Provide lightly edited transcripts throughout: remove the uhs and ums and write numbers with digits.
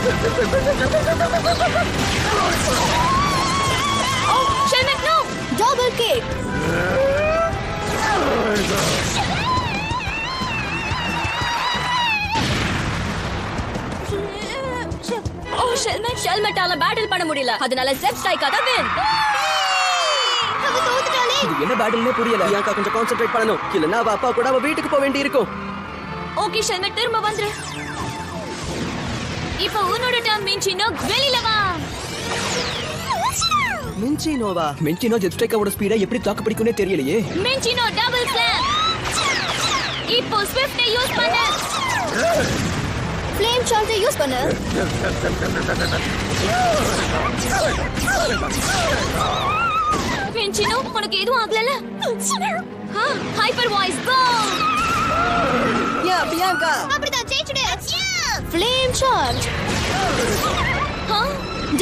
Oh, Shelmet, no! Double kick! Oh, Shelmet-ஆல battle பண்ண முடியல. அதனால Zep Strike தான் win. அவ தோத்துட்டாளே. இது என்ன பேட்டில்னே புரியல. பியாங்கா கொஞ்சம் கான்சென்ட்ரேட் பண்ணனும். இல்லனா அவ அப்பா கூட அவ வீட்டுக்கு போக வேண்டி இருக்கும். ஓகே Shelmet, திரும்ப வந்துரு. இப்போ உன்னோட டர்ன் மின்சினோ, வெளியில வா. மின்சினோவா? மின்சினோ ஜெட் ஸ்ட்ரைக்கரோட ஸ்பீடை எப்படி தாக்கு பிடிக்கும்னே தெரியலையே. Minccino double slam. இப்போ ஸ்விஃப்ட் யூஸ் பண்ணு. ஃப்ளேம் சார்ஜ் யூஸ் பண்ணு. மின்சினோ உனக்கு எதுவும் ஆகலல? Hyper voice go. Yeah Bianca. அப்படிதான் ஜெயிச்சுடு. Flame charge.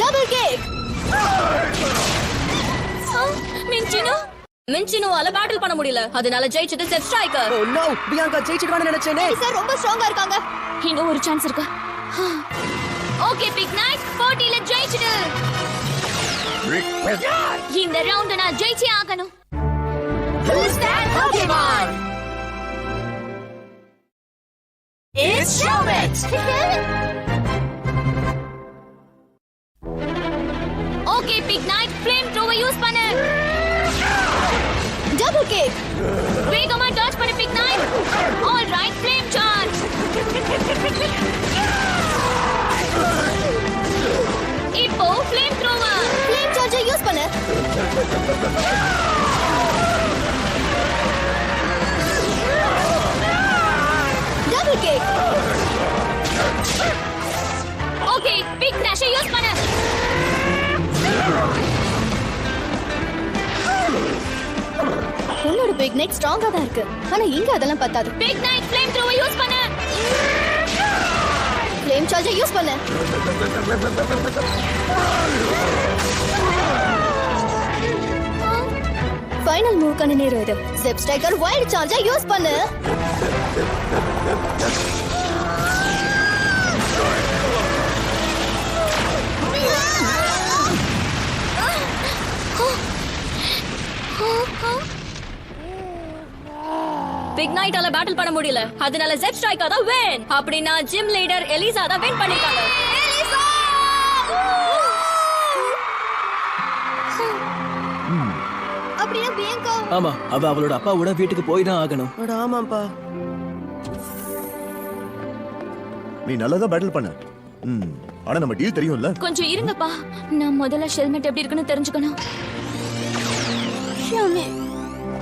Double kick. மின்சினோவால பேட்டில் பண்ண முடியல. அதனால ஜெயிச்சது Zep Striker. Oh no, Bianca ஜெயிச்சிடுவான்னு நினைச்சேனே. சார் ரொம்ப ஸ்ட்ராங்கா இருக்காங்க. இன்னும் ஒரு சான்ஸ் இருக்கு. ஓகே பிக் நைட், போட்டியில ஜெயிச்சிடு. இந்த ரவுண்ட நான் ஜெயிச்சே ஆகணும். Who's that Pokemon? It's Shelmet. Okay Pignite, flame த்ரோவை யூஸ் பண்ணு. Double kick. வேகமா டாச் பண்ணு Pignite. All right, flame charge. இப்போ ஃப்ளேம் த்ரோவர். ஃப்ளேம் சார்ஜை யூஸ் பண்ணு. Double kick. ஓகே பிக் டேஷை யூஸ் பண்ணு. உன்னோட பிக் நைட் ஸ்ட்ராங்கா தான் இருக்கு. ஆனா இங்க அதெல்லாம் பத்தாது. பிக் நைட் ஃப்ளேம் த்ரோவை யூஸ் பண்ணு. ஃப்ளேம் சார்ஜை யூஸ் பண்ணு. ஃபைனல் மூவ்க்கான நேரம் இது. Zep Striker வைல்ட் சார்ஜை யூஸ் பண்ணு. பிக் நைட்டால பேட்டில் பண்ண முடியல. அதனால Zep Striker தான் win. அப்படினா ஜிம் லீடர் எலிசா தான் win பண்ணிட்டாங்க. எலிசா! அப்படியே பியாங்கா. ஆமா, அவ அவளோட அப்பாவோட வீட்டுக்கு போய் தான் ஆகணும். அட ஆமாப்பா. நீ நல்லதா பேட்டில் பண்ண. ஆனா நம்ம டீல் தெரியும்ல. கொஞ்சம் இருங்கப்பா. நான் முதல்ல ஷெல்மெட் எப்படி இருக்குன்னு தெரிஞ்சுக்கணும். ஷெல்மெட்.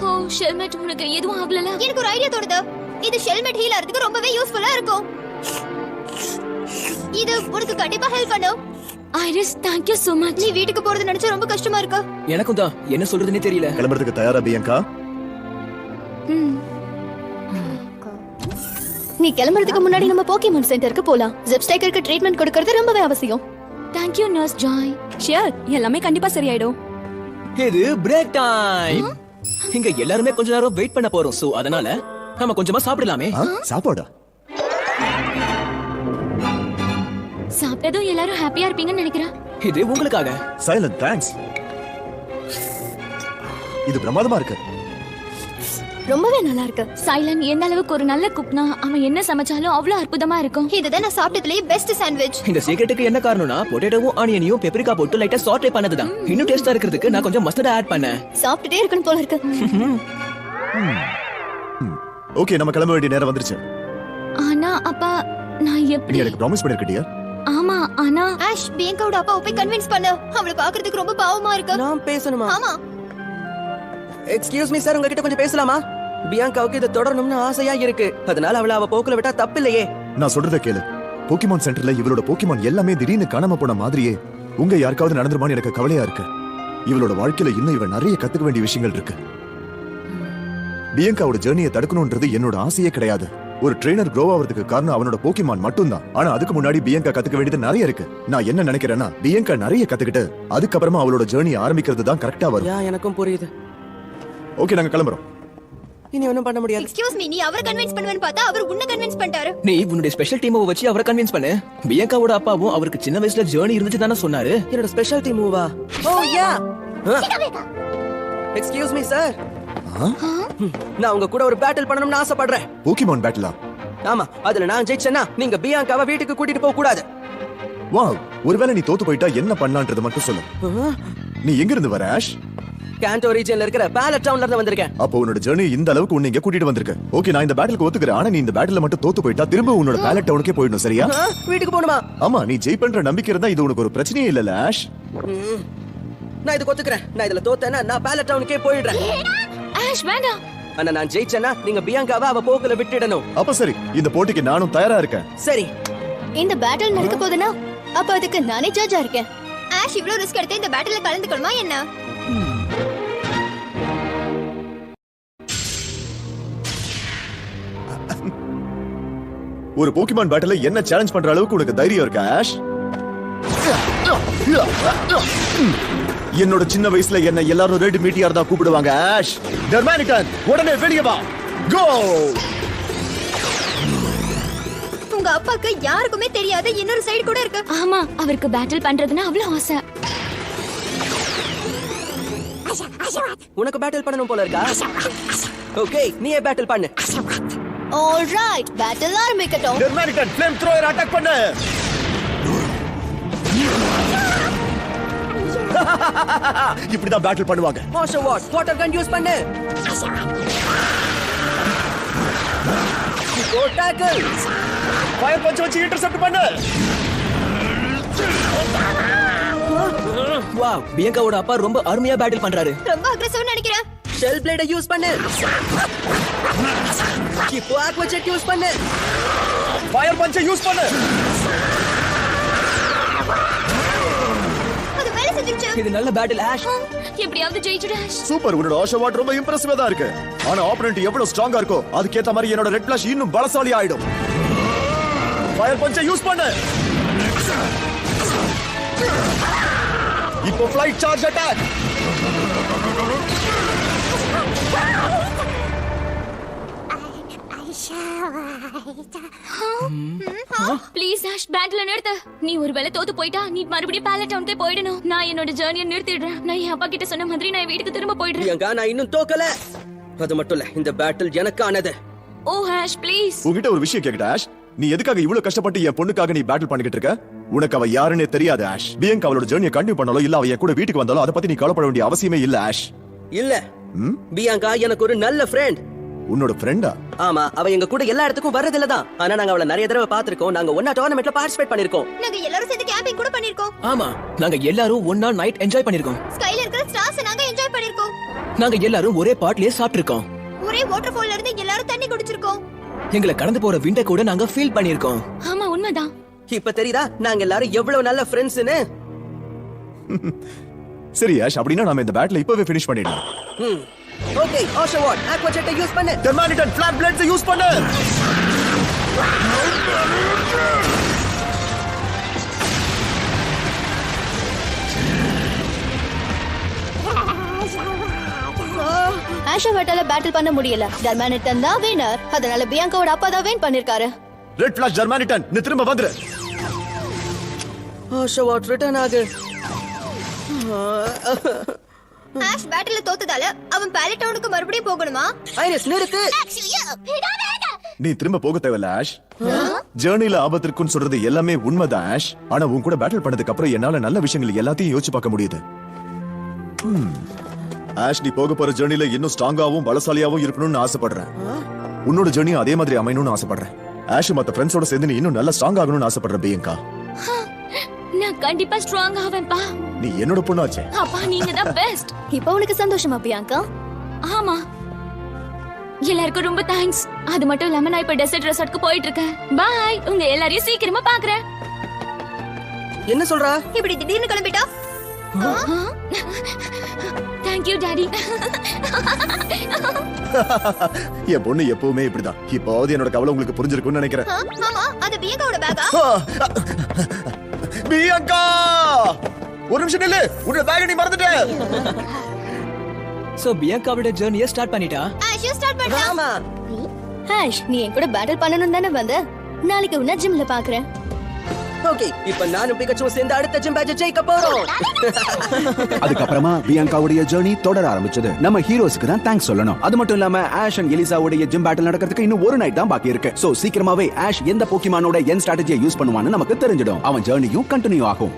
ஓ ஷெல்மெட், உனக்கு எதுவும் ஆகலல? எனக்கு ஒரு ஐடியா தோணுது. இது ஷெல்மெட் ஹீல் ஆறதுக்கு ரொம்பவே யூஸ்ஃபுல்லா இருக்கும். இது உனக்கு கண்டிப்பா ஹெல்ப் பண்ணும். Iris, thank you so much. நீ வீட்டுக்கு போறது நினைச்சா ரொம்ப கஷ்டமா இருக்கு. எனக்கும் தான் என்ன சொல்றதுன்னே தெரியல. கிளம்பறதுக்கு தயாரா பியாங்கா? நீ கிளம்பறதுக்கு முன்னாடி நம்ம போக்கிமான் சென்டருக்கு போலாம். Zep Strikerக்கு ட்ரீட்மென்ட் கொடுக்கிறது ரொம்பவே அவசியம். Thank you nurse Joy. Shear, எல்லாமே கண்டிப்பா சரியாயிடும். இது பிரேக் டைம். இங்க எல்லாரும் கொஞ்ச நேரம் வெயிட் பண்ண போறோம். சோ அதனால நாம கொஞ்சமா சாப்பிடலாமே. சாப்பாடா? சாப்பிட்டதும் எல்லாரும் ஹாப்பியா இருப்பீங்கன்னு நினைக்கிறேன். இது உங்களுக்காக. Silent thanks. இது பிரமாதமா இருக்கு. ரொம்பவே நல்லா இருக்கு. சைலன் எந்த அளவுக்கு ஒரு நல்ல குக்னா அவன் என்ன சமைச்சாலும் அவ்வளவு அற்புதமா இருக்கும். இதுதான் நான் சாப்பிட்டதுலயே பெஸ்ட் சாண்ட்விச். இந்த சீக்ரெட்டுக்கு என்ன காரணம்னா பொட்டேட்டோவும் ஆனியனையும் பெப்பரிக்கா போட்டு லைட்டா சாட்டே பண்ணதுதான். இன்னும் டேஸ்டா இருக்கிறதுக்கு நான் கொஞ்சம் மஸ்டர்ட் ஆட் பண்ணேன். சாப்பிட்டுட்டே இருக்கணும் போல இருக்கு. ஓகே, நம்ம கிளம்ப வேண்டிய நேரம் வந்துருச்சு. ஆனா அப்பா, நான் எப்படி? எனக்கு ப்ராமிஸ் பண்ணிருக்கீங்க. ஆமா, ஆனா ஆஷ், பியாங்காவோட அப்பாவை போய் கன்வின்ஸ் பண்ணு. அவளை பாக்குறதுக்கு ரொம்ப பாவமா இருக்கு. நான் பேசணுமா? ஆமா. எக்ஸ்கியூஸ் மீ சார், உங்ககிட்ட கொஞ்சம் பேசலாமா? பியாங்காவுக்கு இதை தொடரணும்னு ஆசையா இருக்கு. அதனால அவளை அவ போக்குல விட்டா தப்பில்லையே. நான் சொல்றத கேளு. போக்கிமான் சென்டர்ல இவளோட போக்கிமான் எல்லாமே திடீர்னு காணாம போன மாதிரியே உங்க யாருக்காவது நடந்துருமான்னு எனக்கு கவலையா இருக்கு. இவளோட வாழ்க்கையில இன்னும் இவ நிறைய கத்துக்க வேண்டிய விஷயங்கள் இருக்கு. பியாங்காவோட ஜர்னியை தடுக்கணும்ன்றது என்னோட ஆசையே கிடையாது. ஒரு ட்ரெய்னர் க்ரோ ஆவறதுக்கு காரணம் அவனோட போக்கிமான் மட்டும்தான். ஆனா அதுக்கு முன்னாடி பியாங்கா கத்துக்க வேண்டியது நிறைய இருக்கு. நான் என்ன நினைக்கிறேன்னா, பியாங்கா நிறைய கத்துக்கிட்டு அதுக்கப்புறமா அவளோட ஜர்னி ஆரம்பிக்கிறது தான் கரெக்டா வரும். எனக்கும் புரியுது. ஓகே, நாங்க கிளம்புறோம். இனி ஒண்ணும் பண்ண முடியாது. எக்ஸ்கியூஸ் மீ, நீ அவரை கன்வின்ஸ் பண்ணுவேன்னு பார்த்தா அவர் உன்னை கன்வின்ஸ் பண்ணிட்டாரு. நீ உன்னுடைய ஸ்பெஷல் டீமை வச்சு அவரை கன்வின்ஸ் பண்ணு. பியங்காவோட அப்பாவும் அவருக்கு சின்ன வயசுல ஜர்னி இருந்துச்சு தானே சொன்னாரு. என்னோட ஸ்பெஷாலிட்டி மூவா? Oh yeah. Excuse me sir. நான் உங்க கூட ஒரு பேட்டில் பண்ணணும்னு ஆசைப்படுறேன். போக்கிமான் பேட்டிலா? ஆமா, அதுல நான் ஜெயிச்சேன்னா நீங்க பியாங்காவை வீட்டுக்கு கூட்டிட்டு போக கூடாது. வாவ், ஒருவேளை நீ தோத்து போயிட்டா என்ன பண்ணலாம்ன்றது மட்டும் சொல்லு. நீ எங்க இருந்து வர ஆஷ்? கேண்டோ ரீஜன்ல இருக்கிற பேலட் டவுன்ல இருந்து வந்திருக்கேன். அப்போ உன்னோட ஜர்னி இந்த அளவுக்கு உன்னை இங்க கூட்டிட்டு வந்திருக்க. ஓகே, நான் இந்த பேட்டிலுக்கு ஒத்துக்கிறேன். ஆனா நீ இந்த பேட்டில்ல மட்டும் தோத்து போயிட்டா திரும்ப உன்னோட பேலட் டவுனுக்கே போயிடணும், சரியா? வீட்டுக்கு போகணுமா? ஆமா, நீ ஜெயிப்பன்ற நம்பிக்கை இருந்தா இது உனக்கு ஒரு பிரச்சனையே இல்லல ஆஷ். நான் இதுக்கு ஒத்துக்கிறேன். நான் இதுல தோத்தேன்னா நான் பேலட் டவுனுக்கே போயிடுறேன். ஆஷ் வேண்டாம். ஆனா நான் ஜெயிச்சேன்னா நீங்க பியாங்காவை அவ போக்குல விட்டுடணும். அப்ப சரி, இந்த போட்டிக்கு நானும் தயாரா இருக்கேன். சரி. இந்த பேட்டில் நடக்க போகுதுன்னா அப்ப அதுக்கு நானே ஜட்ஜா இருக்கேன். ஆஷ் இவ்ளோ ரிஸ்க் எடுத்து இந்த பேட்டில்ல கலந்துக்கணுமா என்ன? ஒரு போக்கிமான் பேட்டில என்ன சேலஞ்ச் பண்ற அளவுக்கு உனக்கு தைரியம் இருக்கா ஆஷ்? என்னோட சின்ன வயசுல என்ன எல்லாரும் ரெட் மீட்டியார் தான் கூப்பிடுவாங்க ஆஷ். டெர்மானிகன், உடனே வெளியே வா. கோ. உங்க அப்பாக்கு யாருக்குமே தெரியாத இன்னொரு சைடு கூட இருக்கு. ஆமா, அவருக்கு பேட்டில் பண்றதுன்னா அவ்வளவு ஆசை. உனக்கு பேட்டில் பண்ணணும் போல இருக்கா? ஓகே, நீயே பேட்டில் பண்ணு. ஆல்ரைட், பேட்டில் ஆரம்பிக்கட்டும். டெர்மானிகன், ஃப்ளேம் த்ரோயர் அட்டாக் பண்ணு. இப்படிதான் பேட்டில் பண்ணுவாங்க. மார்ஷல் வாட், வாட்டர் கன் யூஸ் பண்ணு. Go tackle. ஃபயர் பஞ்ச் வச்சு இன்டர்செப்ட் பண்ணு. வாவ், பியங்காவோட அப்பா ரொம்ப அருமையா பேட்டில் பண்றாரு. ரொம்ப அக்ரெசிவ் நினைக்கிறேன். ஷெல் பிளேட யூஸ் பண்ணு. இப்போ ஆக்வா ஜெட் யூஸ் பண்ணு. ஃபயர் பஞ்ச் யூஸ் பண்ணு. அது வேலை செஞ்சுச்சு. இது நல்ல பேட்டில் ஆஷ். எப்படியாவது ஜெயிச்சுடு ஆஷ். சூப்பர், உன்னோட ஆஷா வாட் ரொம்ப இம்ப்ரெசிவா தான் இருக்கு. ஆனா ஆப்போனன்ட் எவ்வளவு ஸ்ட்ராங்கா இருக்கோ அதுக்கேத்த மாதிரி என்னோட ரெட் ஃபிளாஷ் இன்னும் பலசாலி ஆயிடும். ஃபயர் பஞ்ச் யூஸ் பண்ணு. இப்போ flight charge attack. Please ash, battle நிறுத்து. நீ ஒருவேளை தோத்து போயிட்டா நீ மறுபடியும் பேலட் டவுனுக்கே போயிடணும். நான் என்னோட ஜர்னியை நிறுத்திடுறேன். நான் என் அப்பா கிட்ட சொன்ன மாதிரி நான் வீட்டுக்கு திரும்ப போயிடுறேன். பியாங்கா, நான் இன்னும் தோக்கல. அது மட்டும் இல்ல, இந்த பேட்டில் எனக்கானது. Oh Ash, please. உன்கிட்ட ஒரு விஷயம் கேக்கட்டா ஆஷ்? நீ எதுக்காக இவ்வளவு கஷ்டப்பட்டு என் பொண்ணுக்காக நீ பேட்டில் பண்ணிக்கிட்டு இருக்க? உனக்கு அவ யாருன்னே தெரியாது ஆஷ். பியங்கா அவளோட ஜர்னியை கண்டினியூ பண்ணாலோ இல்ல அவ என் கூட வீட்டுக்கு வந்தாலோ அதை பத்தி நீ கவலைப்பட வேண்டிய அவசியமே இல்ல ஆஷ். இல்ல, பியாங்கா எனக்கு ஒரு நல்ல ஃப்ரெண்ட். உன்னோட ஃப்ரெண்டா? ஆமா, அவ எங்க கூட எல்லா இடத்துக்கும் வர்றதில்ல தான். ஆனா நாங்க அவளை நிறைய தடவை பாத்திருக்கோம். நாங்க ஒன்னா டோர்னமெண்ட்ல பார்ட்டிசிபேட் பண்ணிருக்கோம். நாங்க எல்லாரும் சேர்ந்து கேம்பிங் கூட பண்ணிருக்கோம். ஆமா, நாங்க எல்லாரும் ஒண்ணா நைட் என்ஜாய் பண்ணிருக்கோம். ஸ்கைல இருக்கிற ஸ்டார்ஸ் நாங்க என்ஜாய் பண்ணிருக்கோம். நாங்க எல்லாரும் ஒரே பார்ட்லயே சாப்பிட்டிருக்கோம். ஒரே வாட்டர் ஃபால்ல இருந்து எல்லாரும் தண்ணி குடிச்சிருக்கோம். எங்களை கடந்து போற விண்டர் கூட நாங்க ஃபீல் பண்ணிருக்கோம். ஆமா, உண்மைதான். இப்ப தெரியுதா நாங்க எல்லாரும் எவ்வளவு நல்ல ஃப்ரெண்ட்ஸ்னு? சரி ஆஷ், அப்படின்னா நாம இந்த பேட்டில் இப்பவே ஃபினிஷ் பண்ணிடலாம். ஓகே, ஆஷா வாட், ஆக்வா ஜெட்டை யூஸ் பண்ணு. டெர்மானிகன், ஃபிளாம் பிளேட்ஸ் யூஸ் பண்ணு. ஆஷா வாட்டால பேட்டில் பண்ண முடியல. டர்மானிட்டன் தான் வினர். அதனால பியாங்காவோட அப்பா தான் வின் பண்ணிருக்காரு. ரெட் ஃபிளாஷ் டெர்மானிகன், நீ திரும்ப வந்துரு. ஆஷா வாட் ரிட்டர்ன் ஆகு. ஆஷ் பேட்டில்ல தோத்ததால அவன் பேலட் டவுனுக்கு மறுபடியும் போகணுமா? ஐனஸ், நிறுத்து. நீ திரும்ப போக தேவையில்ல ஆஷ். ஜர்னில ஆபத்து இருக்குன்னு சொல்றது எல்லாமே உண்மைதான் ஆஷ். ஆனா உன் கூட பேட்டில் பண்ணதுக்கு அப்புறம் என்னால நல்ல விஷயங்கள் எல்லாத்தையும் யோசிச்சு பார்க்க முடியுது. ஆஷ், நீ போக போற ஜர்னில இன்னும் ஸ்ட்ராங்காவும் பலசாலியாவும் இருக்கணும்னு ஆசைப்படுறேன். உன்னோட ஜர்னி அதே மாதிரி அமையணும்னு ஆசைப்படுறேன். ஆஷ் மத்த ஃப்ரெண்ட்ஸோட சேர்ந்து நீ இன்னும் நல்லா ஸ்ட்ராங் ஆகணும்னு ஆசைப்படுற பியங்கா. நான் கண்டிப்பா ஸ்ட்ராங் ஆவேன்பா. நீ என்னோட பொண்ணாச்சே. அப்பா, நீங்க தான் பெஸ்ட். இப்போ உனக்கு சந்தோஷமா பியாங்கா? ஆமா. எல்லாருக்கும் ரொம்ப தேங்க்ஸ். அது மட்டும் இல்லாம நான் இப்ப டெசர்ட் ரெசார்ட்க்கு போயிட்டு இருக்கேன். பை. உங்க எல்லாரையும் சீக்கிரமா பாக்குறேன். என்ன சொல்றா? இப்படி திடீர்னு கிளம்பிட்டா? Thank you daddy. என் பொண்ணு எப்பவுமே இப்படிதான். இப்போது என்னோட கவலை உங்களுக்கு புரிஞ்சிருக்கும்னு நினைக்கிறேன். ஆமா, அது பியாங்காவோட பேக்கா? பியங்கா, ஒரு நிமிஷம் நில்லு. உன்னோட பேக் நீ மறந்துட்ட. சோ பியங்காவோட ஜர்னியை ஸ்டார்ட் பண்ணிட்டா. ஆமா. ஹாஷ், நீ என் கூட பேட்டில் பண்ணனும் தானே வந்த? நாளைக்கு உன்ன ஜிம்ல பாக்குறேன். ஓகே, இப்ப நானும் பிகாச்சுவும் சேர்ந்து அடுத்த ஜிம் பேட்ச் ஜெயிக்க போறோம். அதுக்கப்புறமா பியங்காவுடைய ஜர்னி தொடர ஆரம்பிச்சது. நம்ம ஹீரோஸ்க்கு தான் தேங்க்ஸ் சொல்லணும். அது மட்டும் இல்லாம ஆஷ் அண்ட் எலிசாவுடைய ஜிம் பேட்டில் நடக்கிறதுக்கு இன்னும் ஒரு நைட் தான் பாக்கி இருக்கு. சோ சீக்கிரமாவே ஆஷ் எந்த போக்கிமானோட என் ஸ்ட்ராட்டஜியை யூஸ் பண்ணுவான்னு நமக்கு தெரிஞ்சிடும். அவன் ஜர்னியும் கண்டினியூ ஆகும்.